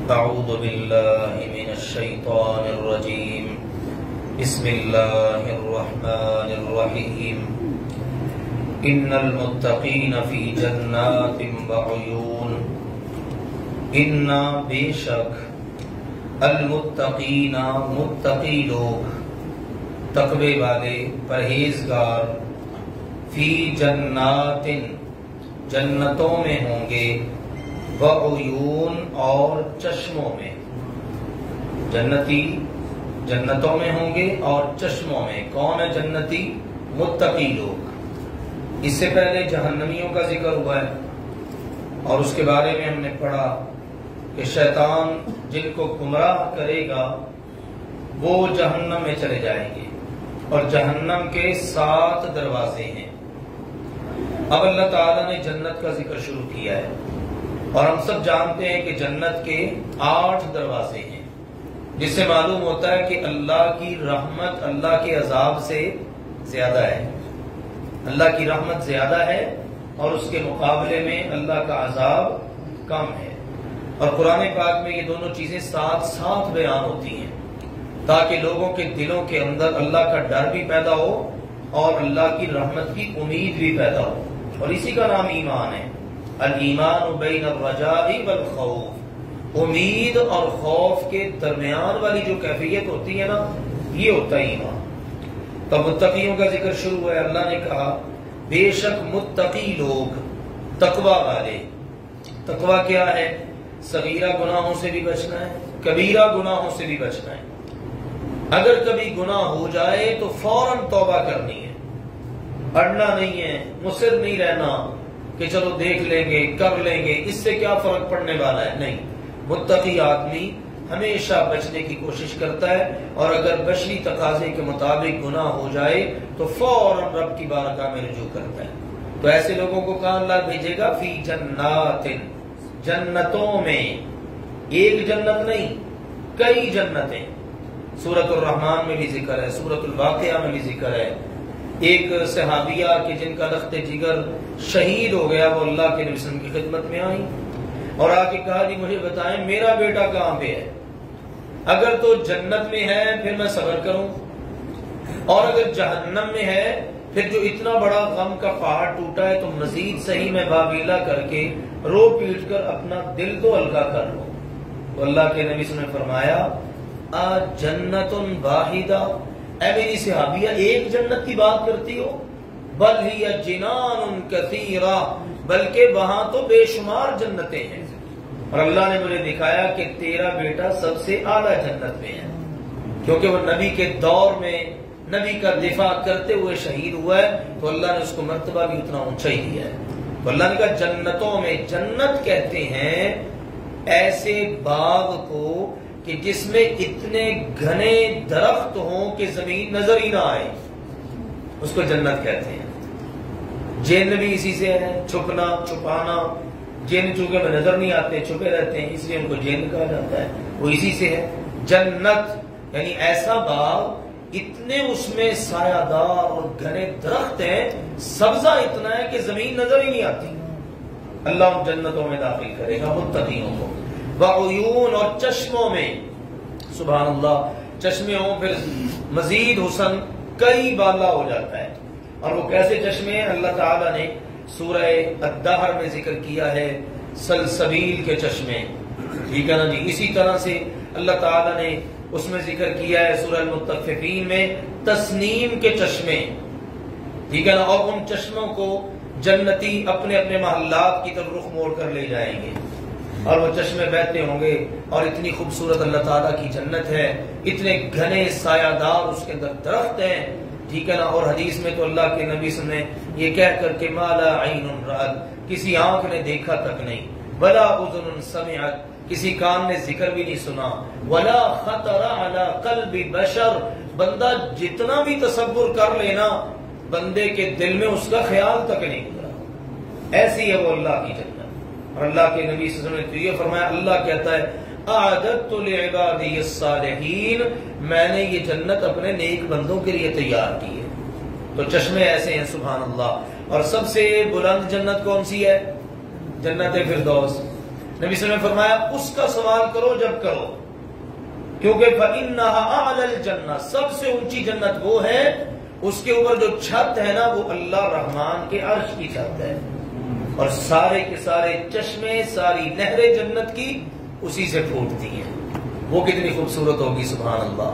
أعوذ بالله من الشيطان الرجيم بسم الله الرحمن الرحيم إن المتقين في جنات وعيون إن بشك المتقین متقی لوگ تقوی والے پرہیزگار فی جنات جنتوں میں ہوں گے وعیون اور چشموں میں جنتی جنتوں میں ہوں گے اور چشموں میں کون ہے جنتی متقی لوگ اس سے پہلے جہنمیوں کا ذکر ہوا ہے اور اس کے بارے میں ہم نے پڑھا کہ شیطان جن کو گمراہ کرے گا وہ جہنم میں چلے جائیں گے اور جہنم کے 7 دروازے ہیں۔ اب اللہ تعالیٰ نے جنت کا ذکر شروع کیا ہے اور ہم سب جانتے ہیں کہ جنت کے 8 دروازے ہیں، جس سے معلوم ہوتا ہے کہ اللہ کی رحمت اللہ کے عذاب سے زیادہ ہے۔ اللہ کی رحمت زیادہ ہے اور اس کے مقابلے میں اللہ کا عذاب کم ہے، اور قرآن پاک میں یہ دونوں چیزیں ساتھ ساتھ بیان ہوتی ہیں تاکہ لوگوں کے دلوں کے اندر اللہ کا ڈر بھی پیدا ہو اور اللہ کی رحمت کی امید بھی پیدا ہو، اور اسی کا نام ایمان ہے۔ الایمان بین الرجاء والخوف، امید اور خوف کے درمیان والی جو کیفیت ہوتی ہے نا، یہ ہوتا ہے ایمان۔ تو متقیوں کا ذکر شروع ہوا ہے۔ اللہ نے کہا بے شک متقی لوگ، تقوی والے۔ تقوی کیا ہے؟ صغیرہ گناہوں سے بھی بچنا ہے، کبیرہ گناہوں سے بھی بچنا ہے۔ اگر کبھی گناہ ہو جائے تو فوراً توبہ کرنی ہے، اڑنا نہیں ہے، مصر نہیں رہنا کہ چلو دیکھ لیں گے، کر لیں گے، اس سے کیا فرق پڑنے والا ہے، نہیں۔ متقی آدمی ہمیشہ بچنے کی کوشش کرتا ہے، اور اگر بشری تقاضے کے مطابق گناہ ہو جائے تو فوراً رب کی بارگاہ میں رجوع کرتا ہے۔ تو ایسے لوگوں کو کہاں اللہ بھیجے گا؟ فی جنات، جنتوں میں۔ ایک جنت نہیں، کئی جنتیں۔ سورۃ الرحمن میں بھی ذکر ہے، سورۃ الواقعہ میں بھی ذکر ہے۔ ایک صحابیہ کہ جن کا لخت جگر شہید ہو گیا، وہ اللہ کے نبی صلی اللہ علیہ وسلم کی خدمت میں آئی اور آ کے کہا جی مجھے بتائیں میرا بیٹا کہاں پہ ہے؟ اگر تو جنت میں ہے پھر میں صبر کروں، اور اگر جہنم میں ہے پھر جو اتنا بڑا غم کا پہاڑ ٹوٹا ہے تو مزید صحیح میں باویلا کر کے رو پیٹ کر اپنا دل تو ہلکا کر لو۔ تو اللہ کے نبی صلی اللہ علیہ وسلم نے فرمایا جنت واحدہ، اے میری صحابیہ ایک جنت کی بات کرتی ہو؟ بل ہی جنان کثیرہ، بلکہ وہاں تو بے شمار جنتیں ہیں، اور اللہ نے مجھے دکھایا کہ تیرا بیٹا سب سے اعلیٰ جنت میں ہے، کیونکہ وہ نبی کے دور میں نبی کا دفاع کرتے ہوئے شہید ہوا ہے، تو اللہ نے اس کو مرتبہ بھی اتنا اونچا ہی دیا ہے۔ تو اللہ نے کہا جنتوں میں، جنت کہتے ہیں ایسے باغ کو کہ جس میں اتنے گھنے درخت ہوں کہ زمین نظر ہی نہ آئے، اس کو جنت کہتے ہیں۔ جن بھی اسی سے ہے، چھپنا چھپانا، جن چونکہ میں نظر نہیں آتے چھپے رہتے ہیں، اس لیے ان کو جن کہا جاتا ہے، وہ اسی سے ہے۔ جنت یعنی ایسا باغ، اتنے اس میں سایہ دار اور گھنے درخت ہیں، سبزہ اتنا ہے کہ زمین نظر ہی نہیں آتی۔ اللہ ان جنتوں میں داخل کرے گا متقیوں کو۔ وعیون، اور چشموں میں، سبحان اللہ، چشمے ہوں پھر مزید حسن کئی بالا ہو جاتا ہے۔ اور وہ کیسے چشمے ہیں؟ اللہ تعالیٰ نے سورہ الدہر میں ذکر کیا ہے سلسبیل کے چشمے، ٹھیک ہے نا جی۔ اسی طرح سے اللہ تعالیٰ نے اس میں ذکر کیا ہے سورہ المطففین میں تسنیم کے چشمے، ٹھیک ہے نا۔ اور ان چشموں کو جنتی اپنے اپنے محلات کی طرف رخ موڑ کر لے جائیں گے، اور وہ چشمے بہتے ہوں گے، اور اتنی خوبصورت اللہ تعالیٰ کی جنت ہے، اتنے گھنے سایہ دار اس کے اندر درخت ہیں، ٹھیک ہے نا۔ اور حدیث میں تو اللہ کے نبی صلی اللہ علیہ وسلم نے یہ کہہ کر کہ ما لا عین رأت، کسی آنکھ نے دیکھا تک نہیں، ولا اذن سمعت، کسی کان نے ذکر بھی نہیں سنا، ولا خطر علی قلب بشر، بندہ جتنا بھی تصور کر لینا بندے کے دل میں اس کا خیال تک نہیں گزرا۔ ایسی ہے وہ اللہ کی جنت۔ اور اللہ کے نبی صلی اللہ علیہ وسلم نے تو یہ فرمایا، اللہ کہتا ہے اعددت لعبادی الصالحین، میں نے یہ جنت اپنے نیک بندوں کے لیے تیار کی ہے۔ تو چشمے ایسے ہیں، سبحان اللہ۔ اور سب سے بلند جنت کون سی ہے؟ جنت فردوس۔ نبی صلی اللہ علیہ وسلم نے فرمایا اس کا سوال کرو جب کرو، کیونکہ فَإِنَّهَا أَعْلَى الْجَنَّةِ، سب سے اونچی جنت وہ ہے اس کے اوپر جو چھت ہے نا وہ اللہ رحمان کے عرش کی چھت ہے، اور سارے کے سارے چشمے، ساری نہریں جنت کی اسی سے پھوٹتی ہیں۔ وہ کتنی خوبصورت ہوگی، سبحان اللہ۔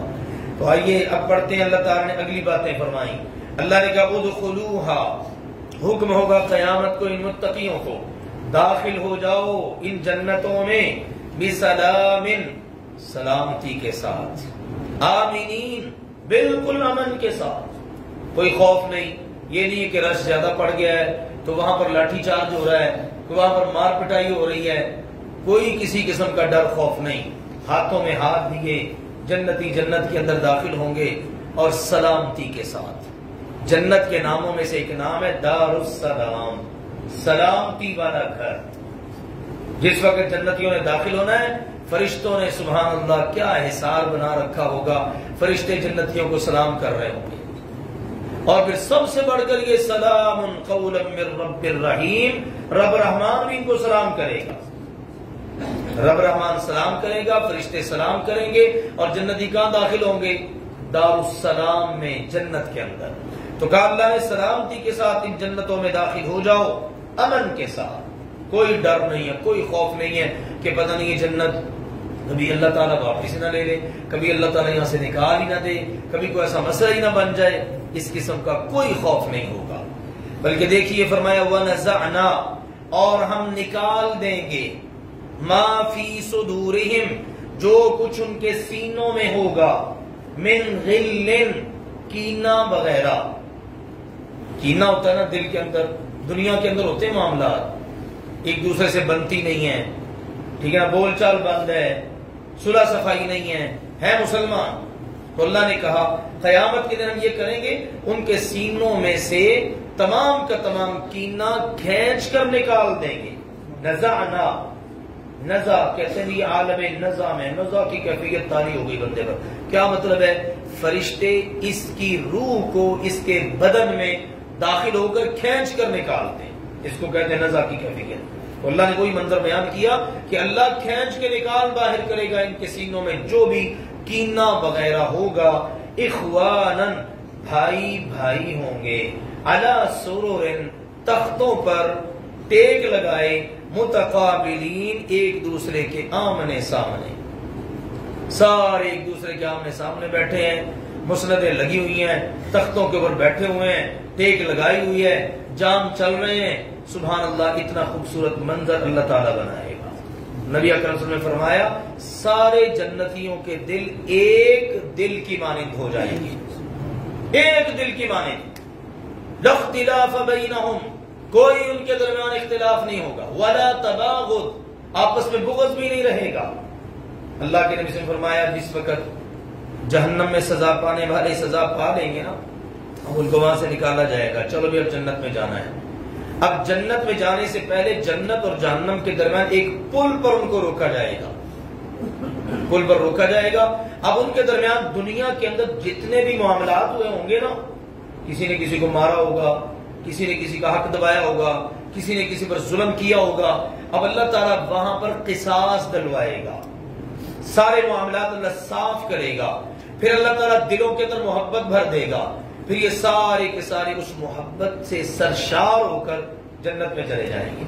تو آئیے اب پڑھتے ہیں، اللہ تعالیٰ نے اگلی باتیں فرمائیں۔ اللہ نے کہا ادخلوها، حکم ہوگا قیامت کو ان متقیوں کو، داخل ہو جاؤ ان جنتوں میں، بسلام، سلامتی کے ساتھ، آمینین، بالکل امن کے ساتھ، کوئی خوف نہیں۔ یہ نہیں کہ رش زیادہ پڑ گیا ہے تو وہاں پر لاٹھی چارج ہو رہا ہے، وہاں پر مار پٹائی ہو رہی ہے، کوئی کسی قسم کا ڈر خوف نہیں۔ ہاتھوں میں ہاتھ دیے جنتی جنت کے اندر داخل ہوں گے اور سلامتی کے ساتھ۔ جنت کے ناموں میں سے ایک نام ہے دار السلام، سلامتی والا گھر۔ جس وقت جنتیوں نے داخل ہونا ہے، فرشتوں نے سبحان اللہ کیا حصار بنا رکھا ہوگا، فرشتے جنتیوں کو سلام کر رہے ہوں گے۔ اور پھر سب سے بڑھ کر یہ سلام قولا من رب الرحیم، رب رحمان بھی ان کو سلام کرے گا، رب رحمان سلام کرے گا، فرشتے سلام کریں گے، اور جنتی کہاں داخل ہوں گے؟ دار السلام میں، جنت کے اندر۔ تو کہا اللہ نے سلامتی کے ساتھ ان جنتوں میں داخل ہو جاؤ، امن کے ساتھ، کوئی ڈر نہیں ہے، کوئی خوف نہیں ہے کہ پتہ نہیں یہ جنت کبھی اللہ تعالیٰ واپس نہ لے لے، کبھی اللہ تعالیٰ یہاں سے نکال ہی نہ دے، کبھی کوئی ایسا مسئلہ ہی نہ بن جائے، اس قسم کا کوئی خوف نہیں ہوگا۔ بلکہ دیکھیے فرمایا وَنَزَعْنَا، اور ہم نکال دیں گے، مَا فِي صُدُورِهِمْ، جو کچھ ان کے سینوں میں ہوگا، مِنْ غِلٍّ، کینہ وغیرہ۔ کینہ ہوتا ہے نا دل کے اندر، دنیا کے اندر ہوتے ہیں معاملات، ایک دوسرے سے بنتی نہیں ہے، ٹھیک ہے نا، بول چال بند ہے، صلح صفائی نہیں ہے مسلمان۔ تو اللہ نے کہا قیامت کے دن ہم یہ کریں گے، ان کے سینوں میں سے تمام کا تمام کینہ کھینچ کر نکال دیں گے۔ نزعنا، نزع کہتے ہیں یہ عالم نزع میں، نزع کی کیفیت طاری ہو گئی بندے پر۔ کیا مطلب ہے؟ فرشتے اس کی روح کو اس کے بدن میں داخل ہو کر کھینچ کر نکالتے ہیں، اس کو کہتے ہیں نزع کی کیفیت۔ اللہ نے کوئی منظر بیان کیا کہ اللہ کھینچ کے نکال باہر کرے گا ان کے سینوں میں جو بھی کینہ وغیرہ ہوگا، اخوانن، بھائی بھائی ہوں گے، علی سرر، تختوں پر ٹیک لگائے، متقابلین، ایک دوسرے کے آمنے سامنے، سارے ایک دوسرے کے آمنے سامنے بیٹھے ہیں، مسندیں لگی ہوئی ہیں، تختوں کے اوپر بیٹھے ہوئے ہیں، ٹیک لگائی ہوئی ہے، جام چل رہے ہیں۔ سبحان اللہ، اتنا خوبصورت منظر اللہ تعالیٰ بنائے گا۔ نبی اکرم صلی اللہ علیہ وسلم نے فرمایا سارے جنتیوں کے دل ایک دل کی مانند ہو جائیں گے، ایک دل کی مانند، لا اختلاف بینہم، کوئی ان کے درمیان اختلاف نہیں ہوگا، ولا تباغض، آپس میں بغض بھی نہیں رہے گا۔ اللہ کے نبی سے فرمایا جس وقت جہنم میں سزا پانے والے سزا پا لیں گے نا، ان کو وہاں سے نکالا جائے گا، چلو بھی اب جنت میں جانا ہے۔ اب جنت میں جانے سے پہلے جنت اور جہنم کے درمیان ایک پل پر ان کو روکا جائے گا، پل پر روکا جائے گا۔ اب ان کے درمیان دنیا کے اندر جتنے بھی معاملات ہوئے ہوں گے نا، کسی نے کسی کو مارا ہوگا، کسی نے کسی کا حق دبایا ہوگا، کسی نے کسی پر ظلم کیا ہوگا، اب اللہ تعالیٰ وہاں پر قصاص دلوائے گا، سارے معاملات اللہ صاف کرے گا، پھر اللہ تعالیٰ دلوں کے اندر محبت بھر دے گا، پھر یہ سارے کے سارے اس محبت سے سرشار ہو کر جنت میں چلے جائیں گے۔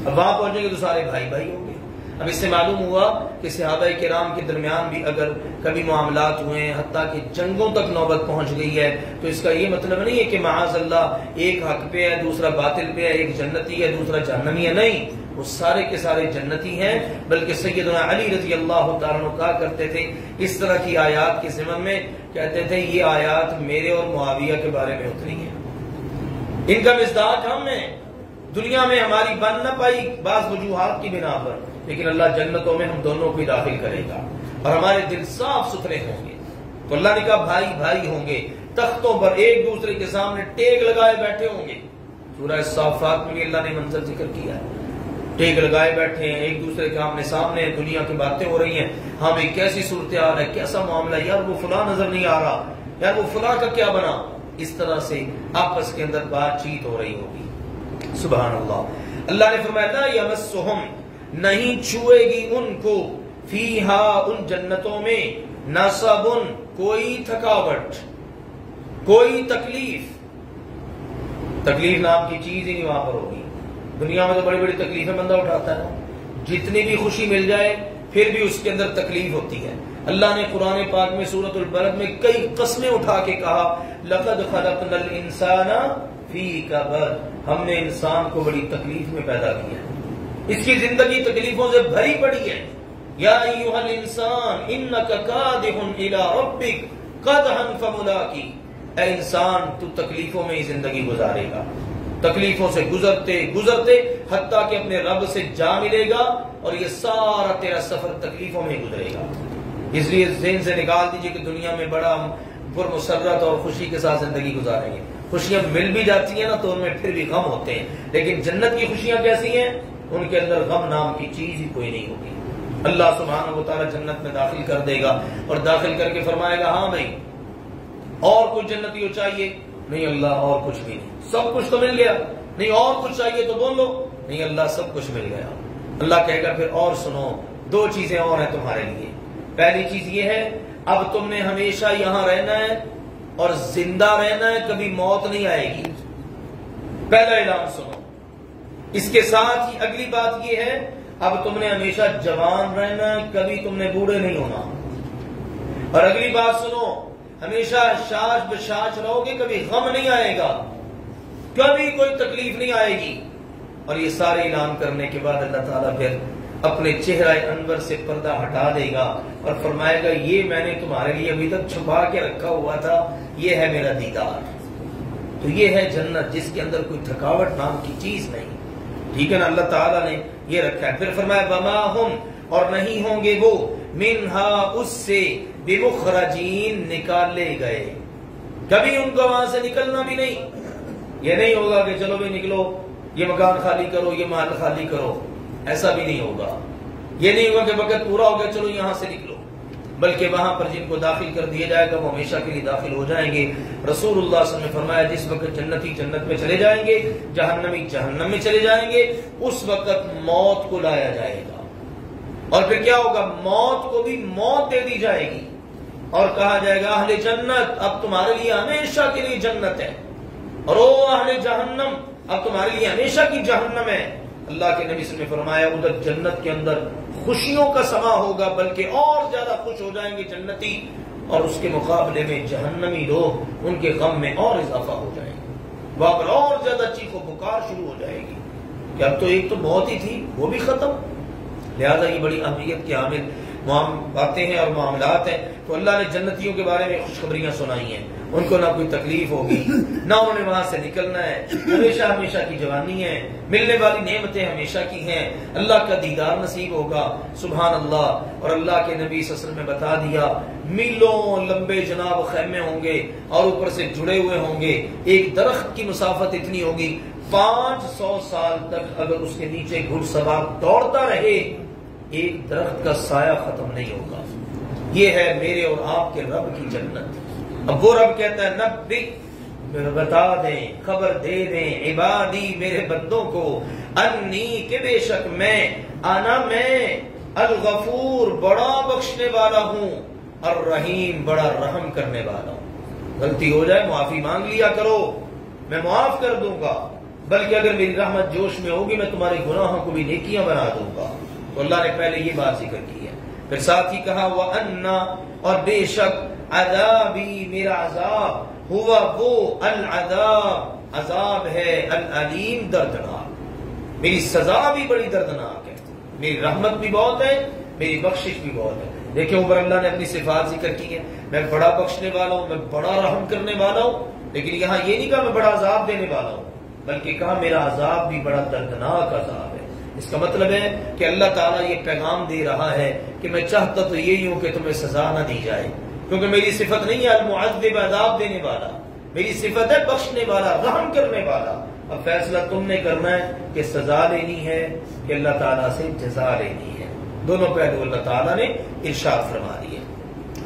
اب وہاں پہنچیں گے تو سارے بھائی بھائی ہوں گے۔ اب اس سے معلوم ہوا کہ صحابہ کرام کے درمیان بھی اگر کبھی معاملات ہوئے ہیں، حتیٰ کہ جنگوں تک نوبت پہنچ گئی ہے، تو اس کا یہ مطلب نہیں ہے کہ معاذ اللہ ایک حق پہ ہے دوسرا باطل پہ ہے، ایک جنتی ہے دوسرا جہنمی ہے، نہیں، وہ سارے کے سارے جنتی ہیں۔ بلکہ سیدنا علی رضی اللہ تعالیٰ عنہ کہا کرتے تھے اس طرح کی آیات کے ضمن میں، کہتے تھے یہ آیات میرے اور معاویہ کے بارے میں اتری ہیں، ان کا مصداق ہم ہیں، دنیا میں ہماری بن نہ پائی بعض وجوہات کی بنا پر، لیکن اللہ جنتوں میں ہم دونوں کو داخل کرے گا اور ہمارے دل صاف ستھرے ہوں گے۔ تو اللہ نے کہا بھائی بھائی ہوں گے، تختوں پر ایک دوسرے کے سامنے ٹیک لگائے بیٹھے ہوں گے۔ سورہ صافات میں اللہ نے منظر ذکر کیا ہے، ٹیک لگائے بیٹھے ہیں، ایک دوسرے کے آمنے سامنے، دنیا کی باتیں ہو رہی ہیں، ہاں بھائی کیسی صورتحال ہے، کیسا معاملہ ہے، یار وہ فلاں نظر نہیں آ رہا، یار وہ فلاں کا کیا بنا، اس طرح سے آپس کے اندر بات چیت ہو رہی ہوگی۔ سبحان اللہ۔ اللہ نے فرمایا لا یمسہم، نہیں چھوئے گی ان کو فیہا ان جنتوں میں نصب کوئی تھکاوٹ کوئی تکلیف نام کی چیز ہی نہیں وہاں پر ہوگی. دنیا میں تو بڑی بڑی تکلیفیں بندہ اٹھاتا ہے, جتنی بھی خوشی مل جائے پھر بھی اس کے اندر تکلیف ہوتی ہے. اللہ نے قرآن پاک میں سورۃ البلد میں کئی قسمیں اٹھا کے کہا لقد خلقنا الانسان فی کبد, ہم نے انسان کو بڑی تکلیف میں پیدا کیا ہے, اس کی زندگی تکلیفوں سے بھری پڑی ہے. یا ایھا الانسان انک کادح الی ربک قدحا فملاقی, اے انسان تو تکلیفوں میں ہی زندگی گزارے گا, تکلیفوں سے گزرتے گزرتے حتیٰ کہ اپنے رب سے جا ملے گا, اور یہ سارا تیرا سفر تکلیفوں میں گزرے گا. اس لیے ذہن سے نکال دیجئے کہ دنیا میں بڑا پرمسرت اور خوشی کے ساتھ زندگی گزاریں گے. خوشیاں مل بھی جاتی ہیں نا تو ان میں پھر بھی غم ہوتے ہیں, لیکن جنت کی خوشیاں کیسی ہیں, ان کے اندر غم نام کی چیز ہی کوئی نہیں ہوگی. اللہ سبحانہ و تعالیٰ جنت میں داخل کر دے گا اور داخل کر کے فرمائے گا ہاں بھائی اور کچھ جنتیوں چاہیے, نہیں اللہ اور کچھ بھی نہیں, سب کچھ تو مل گیا. نہیں اور کچھ چاہیے تو بول لو, نہیں اللہ سب کچھ مل گیا. اللہ کہے گا پھر اور سنو, دو چیزیں اور ہیں تمہارے لیے. پہلی چیز یہ ہے اب تم نے ہمیشہ یہاں رہنا ہے اور زندہ رہنا ہے, کبھی موت نہیں آئے گی. پہلا اعلان سنو. اس کے ساتھ ہی اگلی بات یہ ہے اب تم نے ہمیشہ جوان رہنا ہے, کبھی تم نے بوڑھے نہیں ہونا. اور اگلی بات سنو, ہمیشہ شاش بشاش رہو گے, کبھی غم نہیں آئے گا, کبھی کوئی تکلیف نہیں آئے گی. اور یہ سارے اعلان کرنے کے بعد اللہ تعالیٰ پھر اپنے چہرہ انور سے پردہ ہٹا دے گا اور فرمائے گا یہ میں نے تمہارے لیے ابھی تک چھپا کے رکھا ہوا تھا, یہ ہے میرا دیدار. تو یہ ہے جنت جس کے اندر کوئی تھکاوٹ نام کی چیز نہیں. ٹھیک ہے نا, اللہ تعالیٰ نے یہ رکھا ہے. پھر فرمایا وما ہم, اور نہیں ہوں گے وہ منہا اس سے بمخرجین, نکالے گئے, کبھی ان کو وہاں سے نکلنا بھی نہیں. یہ نہیں ہوگا کہ چلو بھی نکلو, یہ مکان خالی کرو, یہ محل خالی کرو, ایسا بھی نہیں ہوگا. یہ نہیں ہوگا کہ وقت پورا ہو گیا چلو یہاں سے نکلو, بلکہ وہاں پر جن کو داخل کر دیا جائے گا وہ ہمیشہ کے لیے داخل ہو جائیں گے. رسول اللہ صلی اللہ علیہ وسلم نے فرمایا جس وقت جنتی جنت میں چلے جائیں گے, جہنمی جہنم میں چلے جائیں گے, اس وقت موت کو لایا جائے گا. اور پھر کیا ہوگا, موت کو بھی موت دے دی جائے گی اور کہا جائے گا اہل جنت اب تمہارے لیے ہمیشہ کے لیے جنت ہے, اور او اہل جہنم اب تمہارے لیے ہمیشہ کی جہنم ہے. اللہ کے نبی صلی اللہ علیہ وسلم نے فرمایا ادھر جنت کے اندر خوشیوں کا سما ہوگا, بلکہ اور زیادہ خوش ہو جائیں گے جنتی, اور اس کے مقابلے میں جہنمی لوگ ان کے غم میں اور اضافہ ہو جائیں گے, وہاں پر اور زیادہ چیخ و پکار شروع ہو جائے گی کہ اب تو ایک تو موت ہی تھی وہ بھی ختم. لہذا یہ بڑی اہمیت کے حامل باتیں ہیں اور معاملات ہیں. تو اللہ نے جنتیوں کے بارے میں خوشخبریاں سنائی ہیں, ان کو نہ کوئی تکلیف ہوگی, نہ انہوں نے وہاں سے نکلنا ہے, ہمیشہ ہمیشہ کی جوانی ہے, ملنے والی نعمتیں ہمیشہ کی ہیں, اللہ کا دیدار نصیب ہوگا. سبحان اللہ. اور اللہ کے نبی صلی اللہ علیہ وسلم نے بتا دیا میلوں لمبے جناب خیمے ہوں گے اور اوپر سے جڑے ہوئے ہوں گے. ایک درخت کی مسافت اتنی ہوگی 500 سال تک اگر اس کے نیچے گھڑ سوار دوڑتا رہے ایک درخت کا سایہ ختم نہیں ہوگا. یہ ہے میرے اور آپ کے رب کی جنت. اب وہ رب کہتا ہے نبی, بتا دیں, خبر دے دیں عبادی میرے بندوں کو, انی کہ بے شک میں, انا میں, الغفور بڑا بخشنے والا ہوں, الرحیم بڑا رحم کرنے والا ہوں. غلطی ہو جائے معافی مانگ لیا کرو, میں معاف کر دوں گا, بلکہ اگر میری رحمت جوش میں ہوگی میں تمہارے گناہوں کو بھی نیکیاں بنا دوں گا. تو اللہ نے پہلے یہ بات ذکر کی ہے. پھر ساتھ ہی کہا وَأَنَّا, اور بے شک, عذابی میرا عذاب, ہوا وہ, العذاب عذاب ہے, العلیم دردناک, میری سزا بھی بڑی دردناک ہے, میری رحمت بھی بہت ہے, میری بخشش بھی بہت ہے. دیکھیں اوپر اللہ نے اپنی صفات ذکر کی ہے, میں بڑا بخشنے والا ہوں, میں بڑا رحم کرنے والا ہوں, لیکن یہاں یہ نہیں کہا میں بڑا عذاب دینے والا ہوں, بلکہ کہا میرا عذاب بھی بڑا دردناک عذاب ہے. اس کا مطلب ہے کہ اللہ تعالیٰ یہ پیغام دے رہا ہے کہ میں چاہتا تو یہی ہوں کہ تمہیں سزا نہ دی جائے, کیونکہ میری صفت نہیں ہے المعذب عذاب دینے والا, میری صفت ہے بخشنے والا, رحم کرنے والا. اب فیصلہ تم نے کرنا ہے کہ سزا لینی ہے کہ اللہ تعالیٰ سے جزا لینی ہے. دونوں پہلو اللہ تعالیٰ نے ارشاد فرما دیے.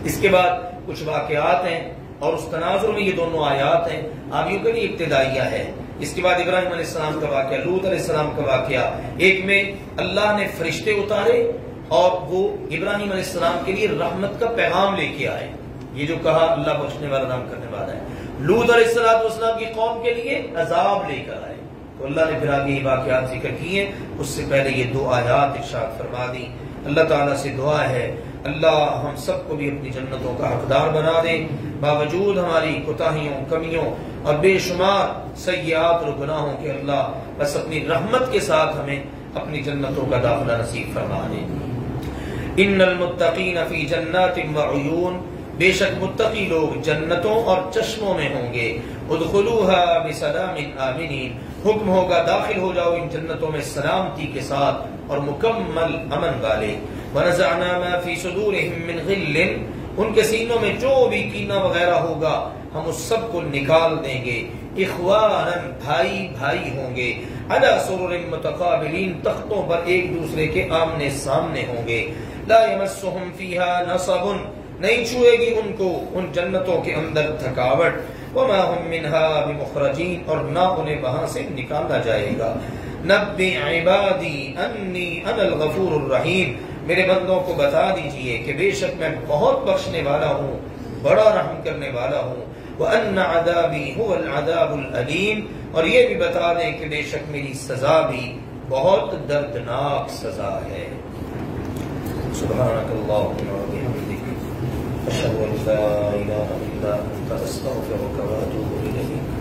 اس کے بعد کچھ واقعات ہیں اور اس تناظر میں یہ دونوں آیات ہیں. آپ یوں کہ ابتدائیہ ہے, اس کے بعد ابراہیم علیہ السلام کا واقعہ، لوط علیہ السلام کا واقعہ۔ ایک میں اللہ نے فرشتے اتارے اور وہ ابراہیم علیہ السلام کے لیے رحمت کا پیغام لے کے آئے، یہ جو کہا اللہ بخشنے والا رحم کرنے والا ہے۔ لوط علیہ السلام کی قوم کے لیے عذاب لے کر آئے، تو اللہ نے پھر آگے یہ واقعات ذکر کیے۔ اس سے پہلے یہ دو آیات ارشاد فرما دی۔ اللہ تعالیٰ سے دعا ہے اللہ ہم سب کو بھی اپنی جنتوں کا حقدار بنا دے، باوجود ہماری کوتاہیوں، کمیوں اور بے شمار سیئات اور گناہوں کے اللہ بس اپنی رحمت کے ساتھ ہمیں اپنی جنتوں کا داخلہ نصیب فرما دے۔ ان المتقین فی جنات وعیون، بے شک متقی لوگ جنتوں اور چشموں میں ہوں گے۔ ادخلوها بسلام آمنین، حکم ہوگا داخل ہو جاؤ ان جنتوں میں سلامتی کے ساتھ اور مکمل امن والے۔ ونزعنا ما فی صدورهم من غل، ان کے سینوں میں جو بھی کینہ وغیرہ ہوگا ہم اس سب کو نکال دیں گے۔ اخوانا، بھائی بھائی ہوں گے۔ علی سرر متقابلین، تختوں پر ایک دوسرے کے آمنے سامنے ہوں گے۔ لا یمسهم فیہا نصب، نہیں چھوئے گی ان کو ان جنتوں کے اندر تھکاوٹ۔ وما هم منها بمخرجین، اور نہ انہیں وہاں سے نکالا جائے گا۔ نبئ عبادی انی انا الغفور الرحیم، میرے بندوں کو بتا دیجئے کہ بے شک میں بہت بخشنے والا ہوں، بڑا رحم کرنے والا ہوں۔ وان عذابی هو العذاب العلیم، اور یہ بھی بتا دیں کہ بے شک میری سزا بھی بہت دردناک سزا ہے۔ سبحانک اللہم وبحمدک، اشہد ان لا الہ الا انت، استغفرک واتوب الیک۔